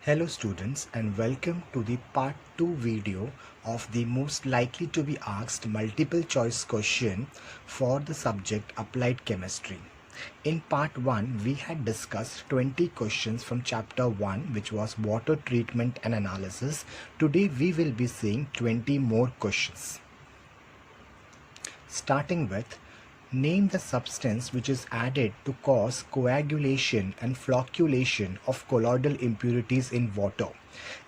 Hello students and welcome to the part 2 video of the most likely to be asked multiple choice question for the subject applied chemistry. In part 1 we had discussed 20 questions from chapter 1 which was water treatment and analysis. Today we will be seeing 20 more questions. Starting with, name the substance which is added to cause coagulation and flocculation of colloidal impurities in water.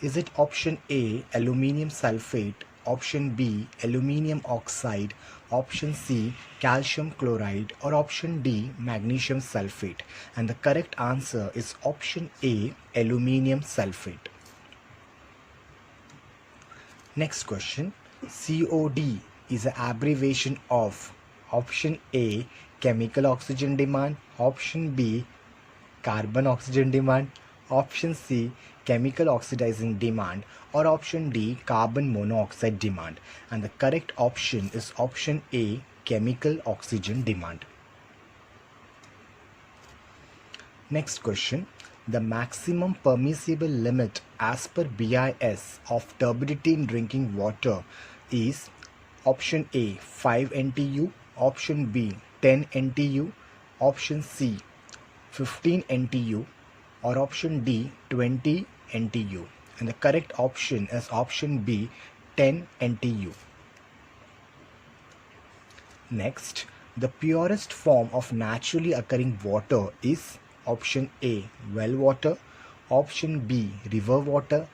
Is it option A, aluminium sulfate, option B, aluminium oxide, option C, calcium chloride, or option D, magnesium sulfate? And the correct answer is option A, aluminium sulfate. Next question, COD is an abbreviation of option A, chemical oxygen demand, option B, carbon oxygen demand, option C, chemical oxidizing demand, or option D, carbon monoxide demand. And the correct option is option A, chemical oxygen demand. Next question, the maximum permissible limit as per BIS of turbidity in drinking water is option A 5 NTU, option B 10 NTU, option C 15 NTU, or option D 20 NTU. And the correct option is option B 10 NTU. Next, the purest form of naturally occurring water is option A well water, option B river water,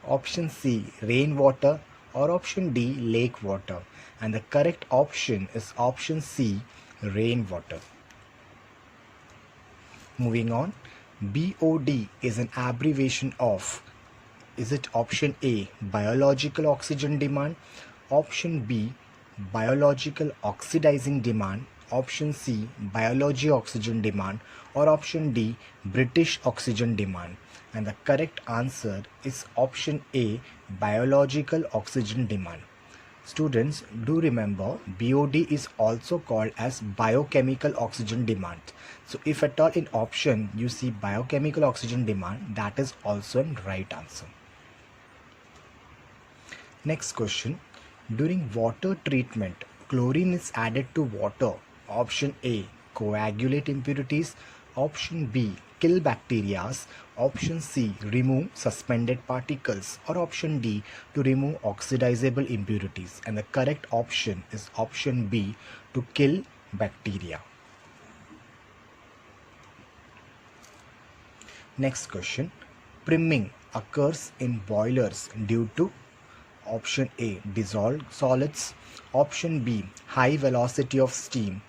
option C rainwater, or option D lake water. And the correct option is option C rainwater. Moving on, BOD is an abbreviation of, is it option A biological oxygen demand, option B biological oxidizing demand, option C biology oxygen demand, or option D British oxygen demand? And the correct answer is option A biological oxygen demand. Students, do remember BOD is also called as biochemical oxygen demand. So if at all in option you see biochemical oxygen demand, that is also a right answer. Next question, during water treatment, chlorine is added to water. Option A, coagulate impurities. Option B, kill bacteria. Option C, remove suspended particles. Or option D, to remove oxidizable impurities. And the correct option is option B, to kill bacteria. Next question, priming occurs in boilers due to option A dissolved solids, option B high velocity of steam,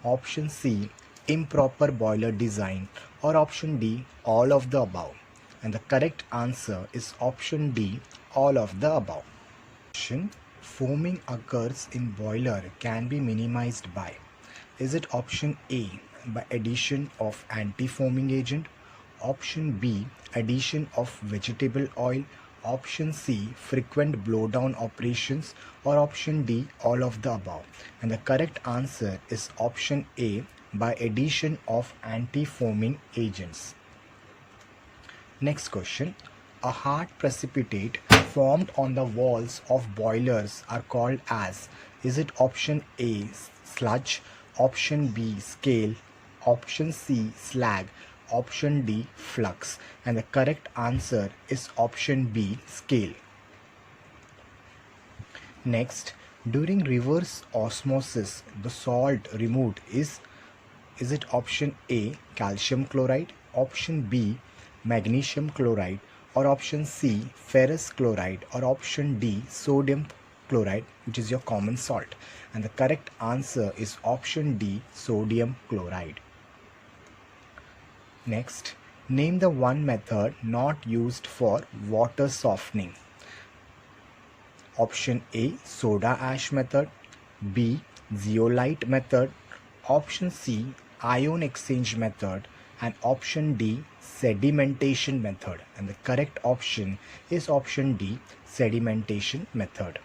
option C improper boiler design, or option D all of the above. And the correct answer is option D all of the above. Foaming occurs in boiler can be minimized by, is it option A by addition of anti-foaming agent, option B addition of vegetable oil, option C frequent blowdown operations, or option D all of the above? And the correct answer is option A by addition of anti-foaming agents. Next question, a hard precipitate formed on the walls of boilers are called as, is it option A sludge, option B scale, option C slag, option D flux? And the correct answer is option B scale. Next, during reverse osmosis the salt removed is it option A calcium chloride, option B magnesium chloride, or option C ferrous chloride, or option D sodium chloride, which is your common salt? And the correct answer is option D sodium chloride. Next, name the one method not used for water softening. Option A soda ash method, B zeolite method, option C ion exchange method, and option D sedimentation method. And the correct option is option D sedimentation method.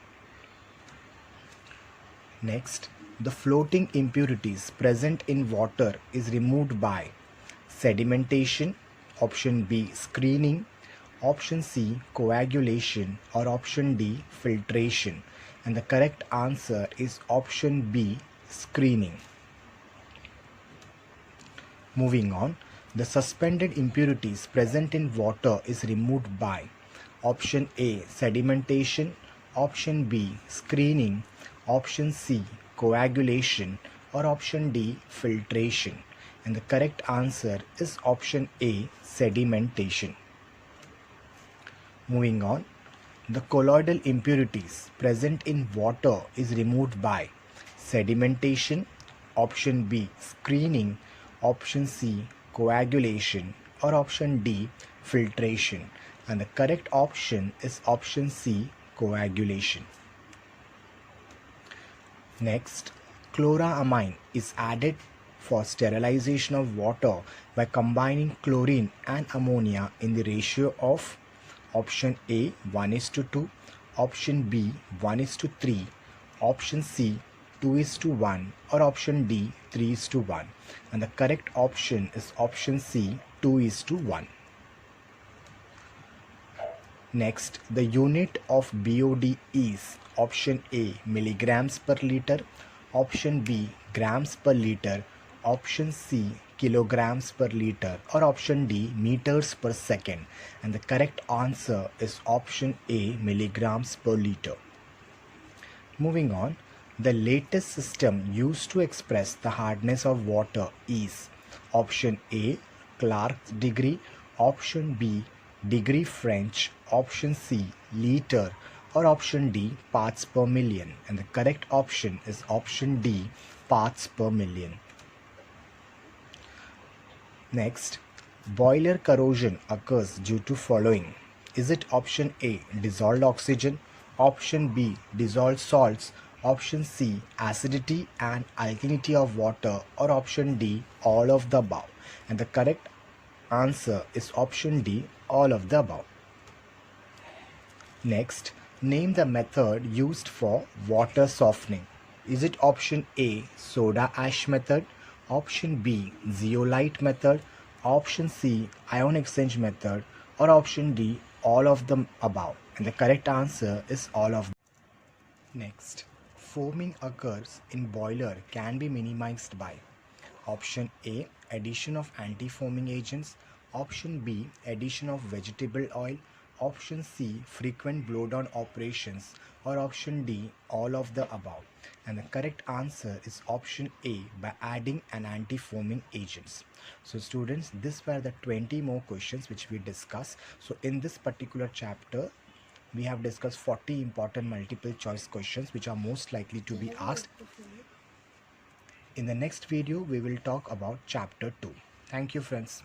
Next, the floating impurities present in water is removed by sedimentation, option B screening, option C coagulation, or option D filtration, and the correct answer is option B screening. Moving on, the suspended impurities present in water is removed by option A sedimentation, option B screening, option C coagulation, or option D filtration, and the correct answer is option A sedimentation. Moving on, the colloidal impurities present in water is removed by sedimentation, option B screening, option C coagulation, or option D filtration, and the correct option is option C coagulation. Next, chloramine is added for sterilization of water by combining chlorine and ammonia in the ratio of option A 1:2, option B 1:3, option C 2:1, or option D 3:1, and the correct option is option C 2:1. Next, the unit of BOD is option A milligrams per liter, option B grams per liter, option C kilograms per liter, or option D meters per second, and the correct answer is option A milligrams per liter. Moving on, the latest system used to express the hardness of water is option A Clark's degree, option B degree French, option C liter, or option D parts per million, and the correct option is option D parts per million. Next, boiler corrosion occurs due to following. Is it option A dissolved oxygen, option B dissolved salts, option C acidity and alkalinity of water, or option D all of the above, and the correct answer is option D all of the above. Next, name the method used for water softening. Is it option A soda ash method, option B zeolite method, option C ion exchange method, or option D all of them above, and the correct answer is all of them. Next, foaming occurs in boiler can be minimized by option A addition of anti-foaming agents, option B addition of vegetable oil, option C frequent blowdown operations, or option D all of the above, and the correct answer is option A by adding an anti-foaming agents. So students, these were the 20 more questions which we discussed. So in this particular chapter we have discussed 40 important multiple choice questions which are most likely to be asked. In the next video we will talk about chapter 2. Thank you friends.